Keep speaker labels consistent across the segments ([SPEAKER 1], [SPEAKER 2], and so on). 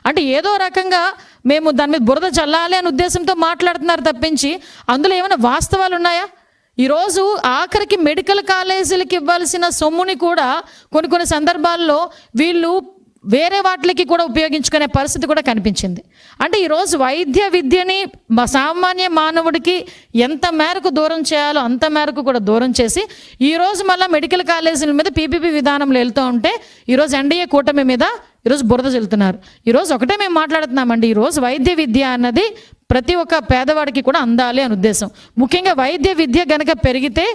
[SPEAKER 1] అంటే ఏదో రకంగా మేము దాని మీద బురద చల్లాలి అనే ఉద్దేశంతో మాట్లాడుతున్నారు తప్పించి అందులో ఏమైనా వాస్తవాలు ఉన్నాయా? ఈరోజు ఆఖరికి మెడికల్ కాలేజీలకి ఇవ్వాల్సిన సొమ్ముని కూడా కొన్ని సందర్భాల్లో వీళ్ళు వేరే వాటికి కూడా ఉపయోగించుకునే పరిస్థితి కూడా కనిపించింది. అంటే ఈరోజు వైద్య విద్యని సామాన్య మానవుడికి ఎంత మేరకు దూరం చేయాలో అంత మేరకు కూడా దూరం చేసి ఈరోజు మళ్ళీ మెడికల్ కాలేజీల మీద పీపీపీ విధానంలో వెళ్తూ ఉంటే ఈరోజు ఎన్డీఏ కూటమి మీద ఈరోజు బురద చెల్లుతున్నారు. ఈరోజు ఒకటే మేము మాట్లాడుతున్నామండి, ఈరోజు వైద్య విద్య అన్నది ప్రతి ఒక్క పేదవాడికి కూడా అందాలి అని ఉద్దేశం. ముఖ్యంగా వైద్య విద్య గనక పెరిగితే,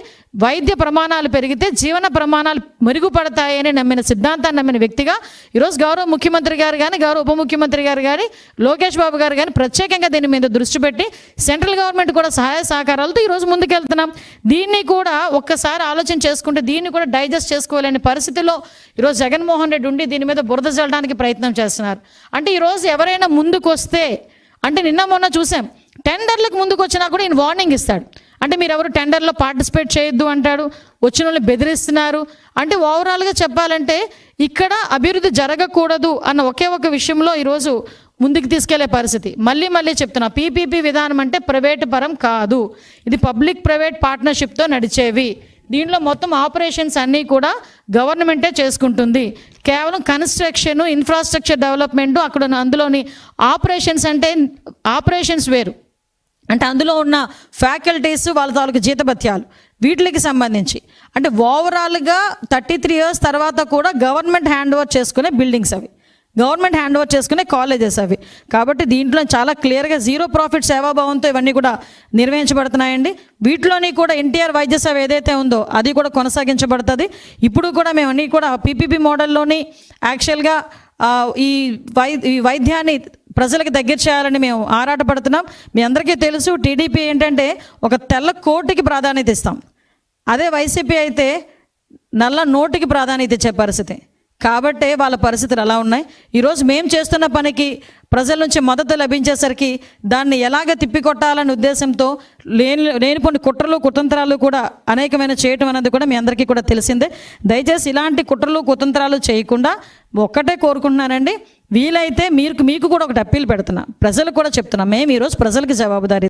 [SPEAKER 1] వైద్య ప్రమాణాలు పెరిగితే జీవన ప్రమాణాలు మెరుగుపడతాయని నమ్మిన సిద్ధాంతాన్ని నమ్మిన వ్యక్తిగా ఈరోజు గౌరవ ముఖ్యమంత్రి గారు కానీ గౌరవ ఉప ముఖ్యమంత్రి గారు కానీ లోకేష్ బాబు గారు కానీ ప్రత్యేకంగా దీని మీద దృష్టి పెట్టి సెంట్రల్ గవర్నమెంట్ కూడా సహాయ సహకారాలతో ఈరోజు ముందుకెళ్తున్నాం. దీన్ని కూడా ఒక్కసారి ఆలోచన చేసుకుంటే దీన్ని కూడా డైజెస్ట్ చేసుకోలేని పరిస్థితిలో ఈరోజు జగన్మోహన్ రెడ్డి ఉండి దీని మీద బురద చల్లడానికి ప్రయత్నం చేస్తున్నారు. అంటే ఈరోజు ఎవరైనా ముందుకు వస్తే, అంటే నిన్న మొన్న చూసాం టెండర్లకు ముందుకు వచ్చినా కూడా ఈయన వార్నింగ్ ఇస్తాడు. అంటే మీరు ఎవరు టెండర్లో పార్టిసిపేట్ చేయొద్దు అంటాడు, వచ్చిన వాళ్ళని బెదిరిస్తున్నారు. అంటే ఓవరాల్గా చెప్పాలంటే ఇక్కడ అభివృద్ధి జరగకూడదు అన్న ఒకే ఒక విషయంలో ఈరోజు ముందుకు తీసుకెళ్లే పరిస్థితి. మళ్ళీ చెప్తున్నా, పీపీపీ విధానం అంటే ప్రైవేటు పరం కాదు, ఇది పబ్లిక్ ప్రైవేట్ పార్ట్నర్షిప్తో నడిచేవి. దీంట్లో మొత్తం ఆపరేషన్స్ అన్నీ కూడా గవర్నమెంటే చేసుకుంటుంది. కేవలం కన్స్ట్రక్షన్, ఇన్ఫ్రాస్ట్రక్చర్ డెవలప్మెంట్ అక్కడ అందులోని ఆపరేషన్స్ అంటే ఆపరేషన్స్ వేరు. అంటే అందులో ఉన్న ఫ్యాకల్టీస్ వాళ్ళ తాలూకు జీతభత్యాలు వీటికి సంబంధించి అంటే ఓవరాల్గా 33 years తర్వాత కూడా గవర్నమెంట్ హ్యాండ్ ఓవర్ చేసుకునే బిల్డింగ్స్ అవి, గవర్నమెంట్ హ్యాండ్ ఓవర్ చేసుకునే కాలేజెస్ అవి. కాబట్టి దీంట్లో చాలా క్లియర్గా జీరో ప్రాఫిట్ సేవాభావంతో ఇవన్నీ కూడా నిర్వహించబడుతున్నాయండి. వీటిలోని కూడా ఎన్టీఆర్ వైద్య సేవ ఏదైతే ఉందో అది కూడా కొనసాగించబడుతుంది. ఇప్పుడు కూడా మేము అన్నీ కూడా పీపీపీ మోడల్లోని యాక్చువల్గా ఈ వైద్యాన్ని ప్రజలకు దగ్గర చేయాలని మేము ఆరాటపడుతున్నాం. మీ అందరికీ తెలుసు టీడీపీ ఏంటంటే ఒక తెల్ల కోటికి ప్రాధాన్యత ఇస్తాం, అదే వైసీపీ అయితే నల్ల నోటికి ప్రాధాన్యత ఇచ్చే పరిస్థితి. కాబట్టే వాళ్ళ పరిస్థితులు అలా ఉన్నాయి. ఈరోజు మేము చేస్తున్న పనికి ప్రజల నుంచి మద్దతు లభించేసరికి దాన్ని ఎలాగ తిప్పికొట్టాలనే ఉద్దేశంతో లేని కొన్ని కుట్రలు కుతంత్రాలు కూడా అనేకమైన చేయటం అనేది కూడా మీ అందరికీ కూడా తెలిసిందే. దయచేసి ఇలాంటి కుట్రలు కుతంత్రాలు చేయకుండా ఒక్కటే కోరుకుంటున్నానండి, వీలైతే మీకు కూడా ఒకటి అప్పీల్ పెడుతున్నా, ప్రజలకు కూడా చెప్తున్నా, మేము ఈరోజు ప్రజలకు జవాబుదారీ